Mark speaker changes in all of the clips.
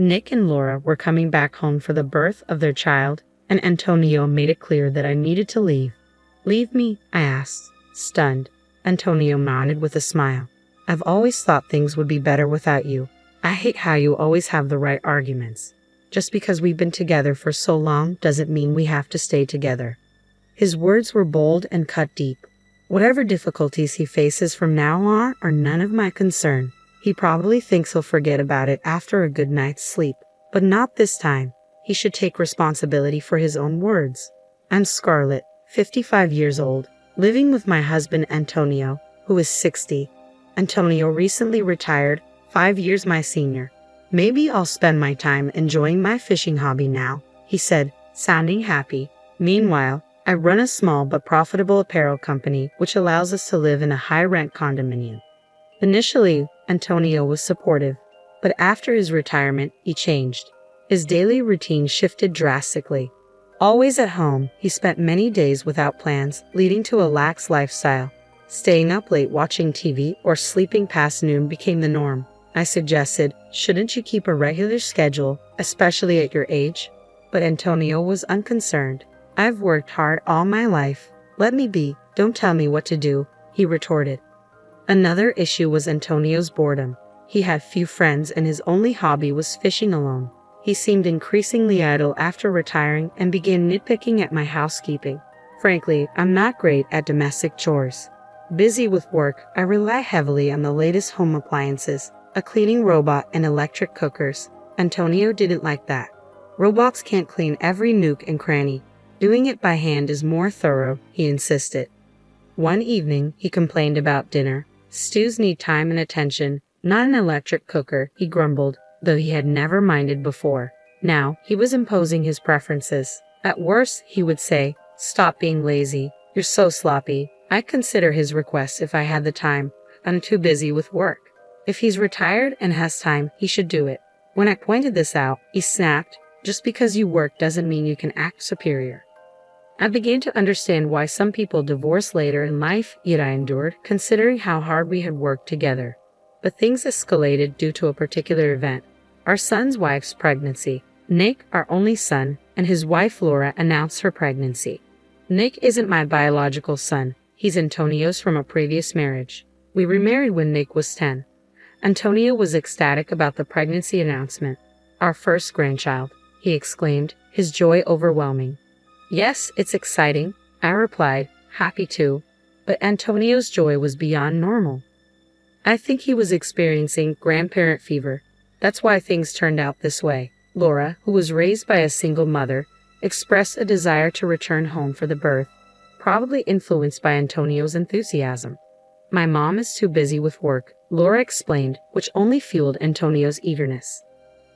Speaker 1: Nick and Laura were coming back home for the birth of their child, and Antonio made it clear that I needed to leave. Leave me? I asked, stunned. Antonio nodded with a smile. I've always thought things would be better without you. I hate how you always have the right arguments. Just because we've been together for so long doesn't mean we have to stay together. His words were bold and cut deep. Whatever difficulties he faces from now on are none of my concern. He probably thinks he'll forget about it after a good night's sleep. But not this time. He should take responsibility for his own words. I'm Scarlett, 55 years old, living with my husband Antonio, who is 60. Antonio recently retired, 5 years my senior. Maybe I'll spend my time enjoying my fishing hobby now, he said, sounding happy. Meanwhile, I run a small but profitable apparel company which allows us to live in a high-rent condominium. Initially, Antonio was supportive, but after his retirement, he changed. His daily routine shifted drastically. Always at home, he spent many days without plans, leading to a lax lifestyle. Staying up late watching TV or sleeping past noon became the norm. I suggested, shouldn't you keep a regular schedule, especially at your age? But Antonio was unconcerned. I've worked hard all my life. Let me be, don't tell me what to do, he retorted. Another issue was Antonio's boredom. He had few friends and his only hobby was fishing alone. He seemed increasingly idle after retiring and began nitpicking at my housekeeping. Frankly, I'm not great at domestic chores. Busy with work, I rely heavily on the latest home appliances, a cleaning robot and electric cookers. Antonio didn't like that. Robots can't clean every nook and cranny. Doing it by hand is more thorough, he insisted. One evening, he complained about dinner. Stews need time and attention, not an electric cooker, he grumbled, though he had never minded before. Now, he was imposing his preferences. At worst, he would say, stop being lazy, you're so sloppy. I'd consider his request if I had the time. I'm too busy with work. If he's retired and has time, he should do it. When I pointed this out, he snapped, just because you work doesn't mean you can act superior. I began to understand why some people divorce later in life, yet I endured, considering how hard we had worked together. But things escalated due to a particular event. Our son's wife's pregnancy. Nick, our only son, and his wife Laura announced her pregnancy. Nick isn't my biological son. He's Antonio's from a previous marriage. We remarried when Nick was 10. Antonio was ecstatic about the pregnancy announcement. Our first grandchild, he exclaimed, his joy overwhelming. Yes, it's exciting, I replied, happy too. But Antonio's joy was beyond normal. I think he was experiencing grandparent fever. That's why things turned out this way. Laura, who was raised by a single mother, expressed a desire to return home for the birth, probably influenced by Antonio's enthusiasm. My mom is too busy with work, Laura explained, which only fueled Antonio's eagerness.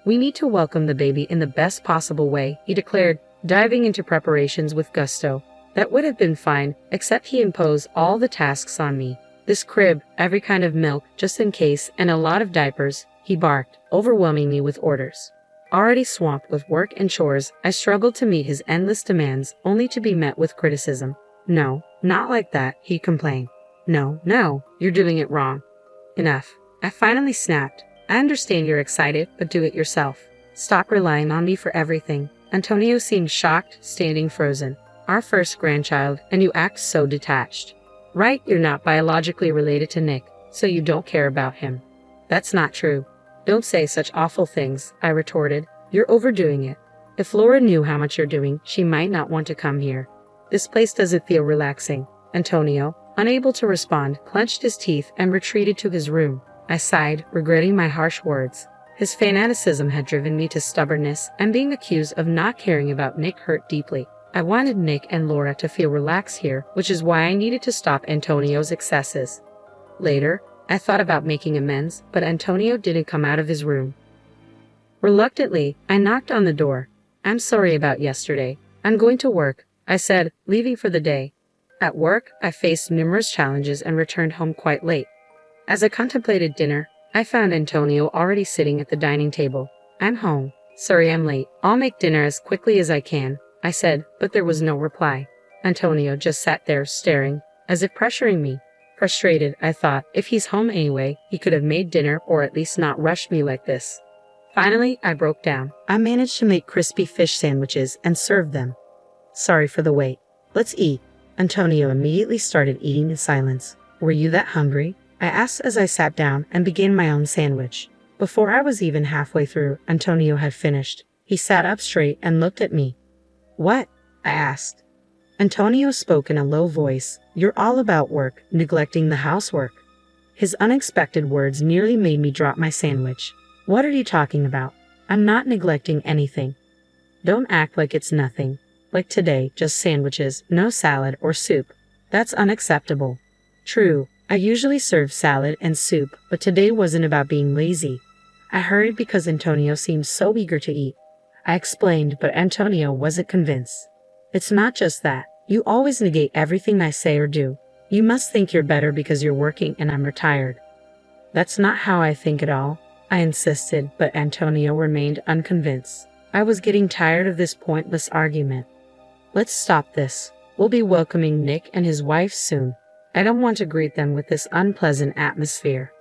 Speaker 1: We need to welcome the baby in the best possible way, he declared, diving into preparations with gusto. That would have been fine, except he imposed all the tasks on me. This crib, every kind of milk, just in case, and a lot of diapers, he barked, overwhelming me with orders. Already swamped with work and chores, I struggled to meet his endless demands, only to be met with criticism. No, not like that, he complained. No, you're doing it wrong. Enough. I finally snapped. I understand you're excited, but do it yourself. Stop relying on me for everything. Antonio seemed shocked, standing frozen. Our first grandchild, and you act so detached. Right, you're not biologically related to Nick, so you don't care about him. That's not true. Don't say such awful things, I retorted. You're overdoing it. If Laura knew how much you're doing, she might not want to come here. This place doesn't feel relaxing. Antonio, unable to respond, clenched his teeth and retreated to his room. I sighed, regretting my harsh words. His fanaticism had driven me to stubbornness, and being accused of not caring about Nick hurt deeply. I wanted Nick and Laura to feel relaxed here, which is why I needed to stop Antonio's excesses. Later, I thought about making amends, but Antonio didn't come out of his room. Reluctantly, I knocked on the door. I'm sorry about yesterday. I'm going to work, I said, leaving for the day. At work, I faced numerous challenges and returned home quite late. As I contemplated dinner, I found Antonio already sitting at the dining table. I'm home. Sorry I'm late. I'll make dinner as quickly as I can, I said, but there was no reply. Antonio just sat there staring, as if pressuring me. Frustrated, I thought, if he's home anyway, he could have made dinner or at least not rushed me like this. Finally, I broke down. I managed to make crispy fish sandwiches and serve them. Sorry for the wait. Let's eat. Antonio immediately started eating in silence. Were you that hungry? I asked as I sat down and began my own sandwich. Before I was even halfway through, Antonio had finished. He sat up straight and looked at me. What? I asked. Antonio spoke in a low voice. You're all about work, neglecting the housework. His unexpected words nearly made me drop my sandwich. What are you talking about? I'm not neglecting anything. Don't act like it's nothing. Like today, just sandwiches, no salad or soup. That's unacceptable. True, I usually serve salad and soup, but today wasn't about being lazy. I hurried because Antonio seemed so eager to eat. I explained, but Antonio wasn't convinced. It's not just that. You always negate everything I say or do. You must think you're better because you're working and I'm retired. That's not how I think at all. I insisted, but Antonio remained unconvinced. I was getting tired of this pointless argument. Let's stop this. We'll be welcoming Nick and his wife soon. I don't want to greet them with this unpleasant atmosphere.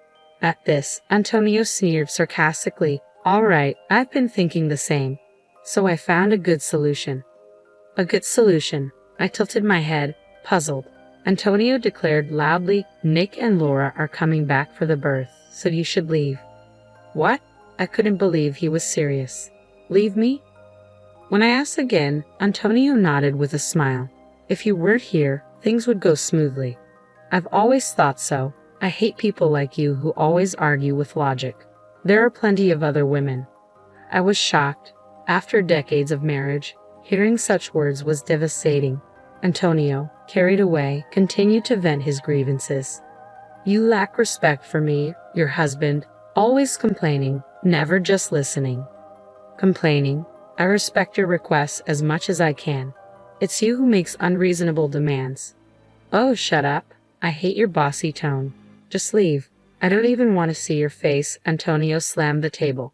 Speaker 1: At this, Antonio sneered sarcastically. All right, I've been thinking the same. So I found a good solution. A good solution. I tilted my head, puzzled. Antonio declared loudly, Nick and Laura are coming back for the birth, so you should leave. What? I couldn't believe he was serious. Leave me? When I asked again, Antonio nodded with a smile. If you weren't here, things would go smoothly. I've always thought so. I hate people like you who always argue with logic. There are plenty of other women. I was shocked. After decades of marriage, hearing such words was devastating. Antonio, carried away, continued to vent his grievances. You lack respect for me, your husband, always complaining, never just listening. Complaining? I respect your requests as much as I can. It's you who makes unreasonable demands. Oh, shut up. I hate your bossy tone. Just leave. I don't even want to see your face. Antonio slammed the table.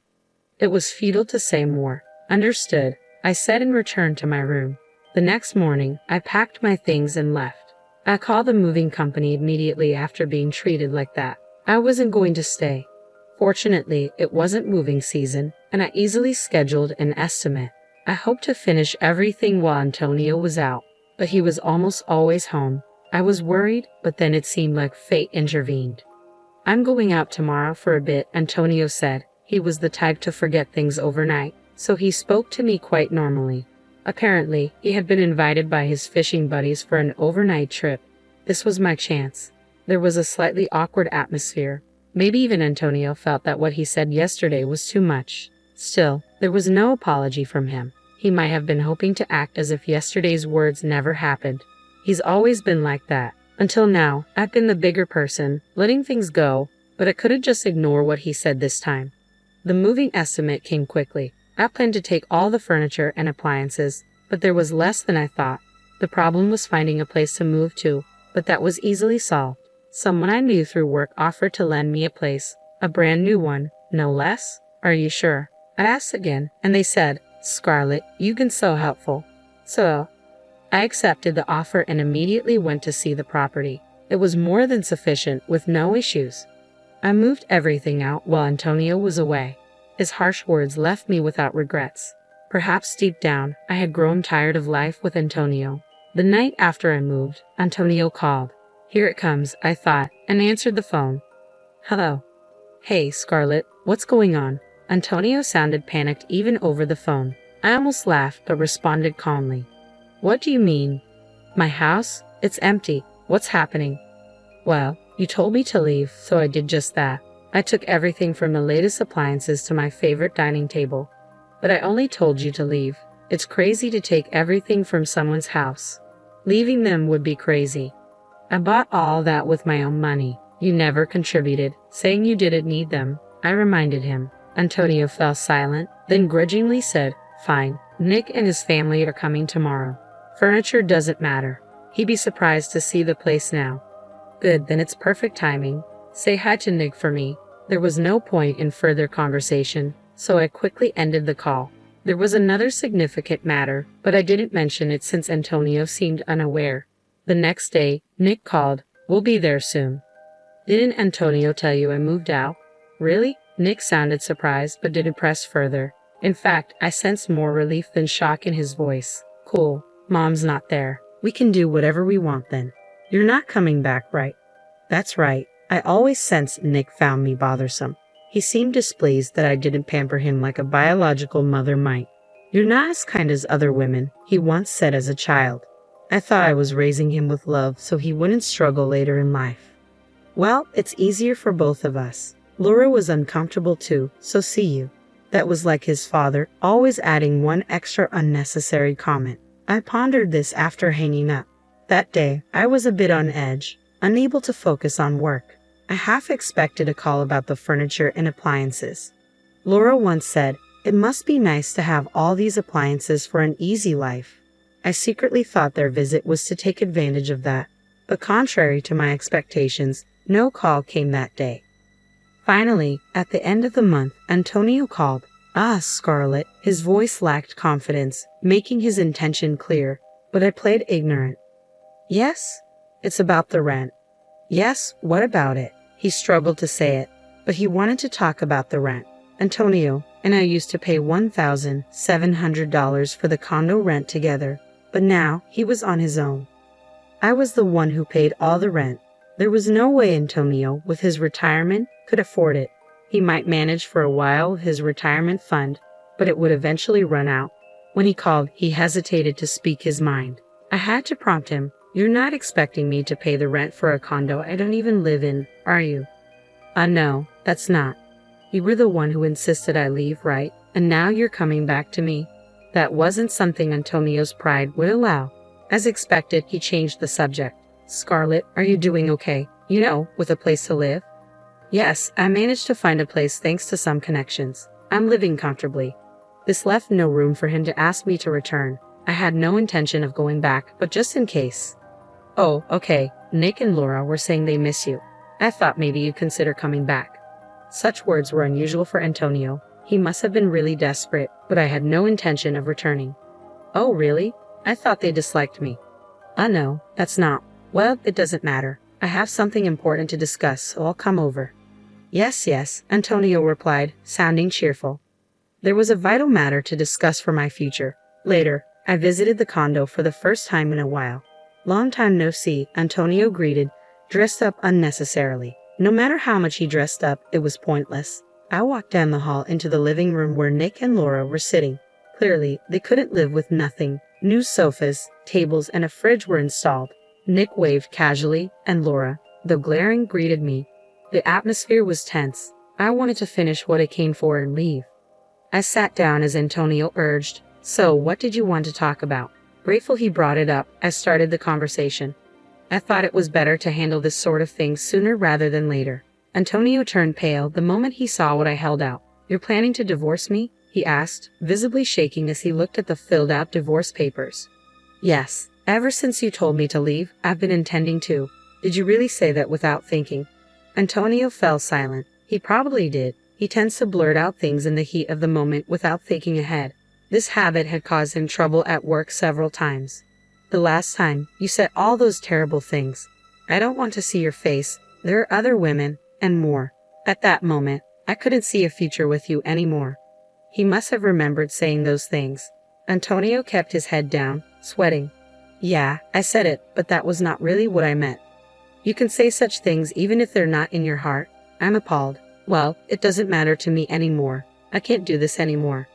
Speaker 1: It was futile to say more. Understood, I said and returned to my room. The next morning, I packed my things and left. I called the moving company immediately after being treated like that. I wasn't going to stay. Fortunately, it wasn't moving season, and I easily scheduled an estimate. I hoped to finish everything while Antonio was out, but he was almost always home. I was worried, but then it seemed like fate intervened. I'm going out tomorrow for a bit, Antonio said. He was the type to forget things overnight, so he spoke to me quite normally. Apparently, he had been invited by his fishing buddies for an overnight trip. This was my chance. There was a slightly awkward atmosphere. Maybe even Antonio felt that what he said yesterday was too much. Still, there was no apology from him. He might have been hoping to act as if yesterday's words never happened. He's always been like that. Until now, I've been the bigger person, letting things go, but I couldn't just ignore what he said this time. The moving estimate came quickly. I planned to take all the furniture and appliances, but there was less than I thought. The problem was finding a place to move to, but that was easily solved. Someone I knew through work offered to lend me a place, a brand new one, no less. Are you sure? I asked again, and they said, Scarlett, you've been so helpful. So, I accepted the offer and immediately went to see the property. It was more than sufficient, with no issues. I moved everything out while Antonio was away. His harsh words left me without regrets. Perhaps deep down, I had grown tired of life with Antonio. The night after I moved, Antonio called. Here it comes, I thought, and answered the phone. Hello. Hey, Scarlett, what's going on? Antonio sounded panicked even over the phone. I almost laughed but responded calmly. What do you mean? My house? It's empty. What's happening? Well, you told me to leave, so I did just that. I took everything from the latest appliances to my favorite dining table. But I only told you to leave. It's crazy to take everything from someone's house. Leaving them would be crazy. I bought all that with my own money. You never contributed, saying you didn't need them. I reminded him. Antonio fell silent, then grudgingly said, Fine, Nick and his family are coming tomorrow. Furniture doesn't matter. He'd be surprised to see the place now. Good, then it's perfect timing. Say hi to Nick for me. There was no point in further conversation, so I quickly ended the call. There was another significant matter, but I didn't mention it since Antonio seemed unaware. The next day, Nick called. We'll be there soon. Didn't Antonio tell you I moved out? Really? Nick sounded surprised but didn't press further. In fact, I sensed more relief than shock in his voice. Cool, Mom's not there. We can do whatever we want then. You're not coming back, right? That's right. I always sensed Nick found me bothersome. He seemed displeased that I didn't pamper him like a biological mother might. You're not as kind as other women, he once said as a child. I thought I was raising him with love so he wouldn't struggle later in life. Well, it's easier for both of us. Laura was uncomfortable too, so see you. That was like his father, always adding one extra unnecessary comment. I pondered this after hanging up. That day, I was a bit on edge, unable to focus on work. I half expected a call about the furniture and appliances. Laura once said, "It must be nice to have all these appliances for an easy life." I secretly thought their visit was to take advantage of that, but contrary to my expectations, no call came that day. Finally, at the end of the month, Antonio called. "Ah, Scarlett." His voice lacked confidence, making his intention clear, but I played ignorant. "Yes? It's about the rent." "Yes, what about it?" He struggled to say it, but he wanted to talk about the rent. Antonio and I used to pay $1,700 for the condo rent together, but now he was on his own. I was the one who paid all the rent. There was no way Antonio, with his retirement, could afford it. He might manage for a while with his retirement fund, but it would eventually run out. When he called, he hesitated to speak his mind. I had to prompt him. "You're not expecting me to pay the rent for a condo I don't even live in, are you?" No, that's not. You were the one who insisted I leave, right? And now you're coming back to me?" That wasn't something Antonio's pride would allow. As expected, he changed the subject. "Scarlett, are you doing okay? You know, with a place to live?" "Yes, I managed to find a place thanks to some connections. I'm living comfortably." This left no room for him to ask me to return. I had no intention of going back, but just in case. "Oh, okay. Nick and Laura were saying they miss you. I thought maybe you'd consider coming back." Such words were unusual for Antonio. He must have been really desperate, but I had no intention of returning. "Oh, really? I thought they disliked me." No, that's not. Well, it doesn't matter. I have something important to discuss, so I'll come over." Yes, Antonio replied, sounding cheerful. There was a vital matter to discuss for my future. Later, I visited the condo for the first time in a while. "Long time no see," Antonio greeted, dressed up unnecessarily. No matter how much he dressed up, it was pointless. I walked down the hall into the living room where Nick and Laura were sitting. Clearly, they couldn't live with nothing. New sofas, tables, and a fridge were installed. Nick waved casually, and Laura, though glaring, greeted me. The atmosphere was tense. I wanted to finish what I came for and leave. I sat down as Antonio urged. "So, what did you want to talk about?" Grateful he brought it up, I started the conversation. I thought it was better to handle this sort of thing sooner rather than later. Antonio turned pale the moment he saw what I held out. "You're planning to divorce me?" he asked, visibly shaking as he looked at the filled-out divorce papers. "Yes. Ever since you told me to leave, I've been intending to." "Did you really say that without thinking?" Antonio fell silent. He probably did. He tends to blurt out things in the heat of the moment without thinking ahead. This habit had caused him trouble at work several times. "The last time, you said all those terrible things. I don't want to see your face. There are other women, and more." At that moment, I couldn't see a future with you anymore. He must have remembered saying those things. Antonio kept his head down, sweating. "Yeah, I said it, but that was not really what I meant." "You can say such things even if they're not in your heart." I'm appalled. "Well, it doesn't matter to me anymore. I can't do this anymore."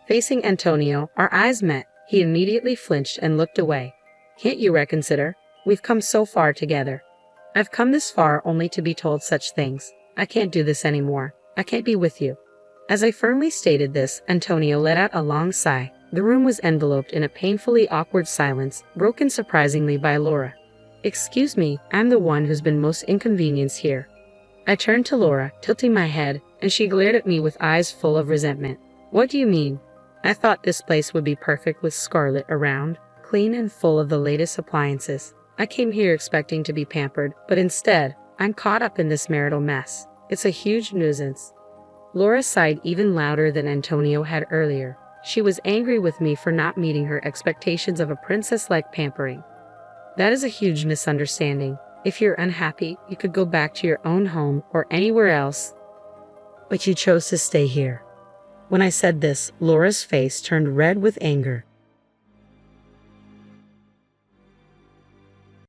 Speaker 1: Facing Antonio, our eyes met. He immediately flinched and looked away. "Can't you reconsider? We've come so far together." "I've come this far only to be told such things. I can't do this anymore. I can't be with you." As I firmly stated this, Antonio let out a long sigh. The room was enveloped in a painfully awkward silence, broken surprisingly by Laura. "Excuse me, I'm the one who's been most inconvenienced here." I turned to Laura, tilting my head, and she glared at me with eyes full of resentment. "What do you mean?" "I thought this place would be perfect with Scarlett around, clean and full of the latest appliances. I came here expecting to be pampered, but instead, I'm caught up in this marital mess. It's a huge nuisance." Laura sighed even louder than Antonio had earlier. She was angry with me for not meeting her expectations of a princess-like pampering. "That is a huge misunderstanding. If you're unhappy, you could go back to your own home or anywhere else." but you chose to stay here." When I said this, Laura's face turned red with anger.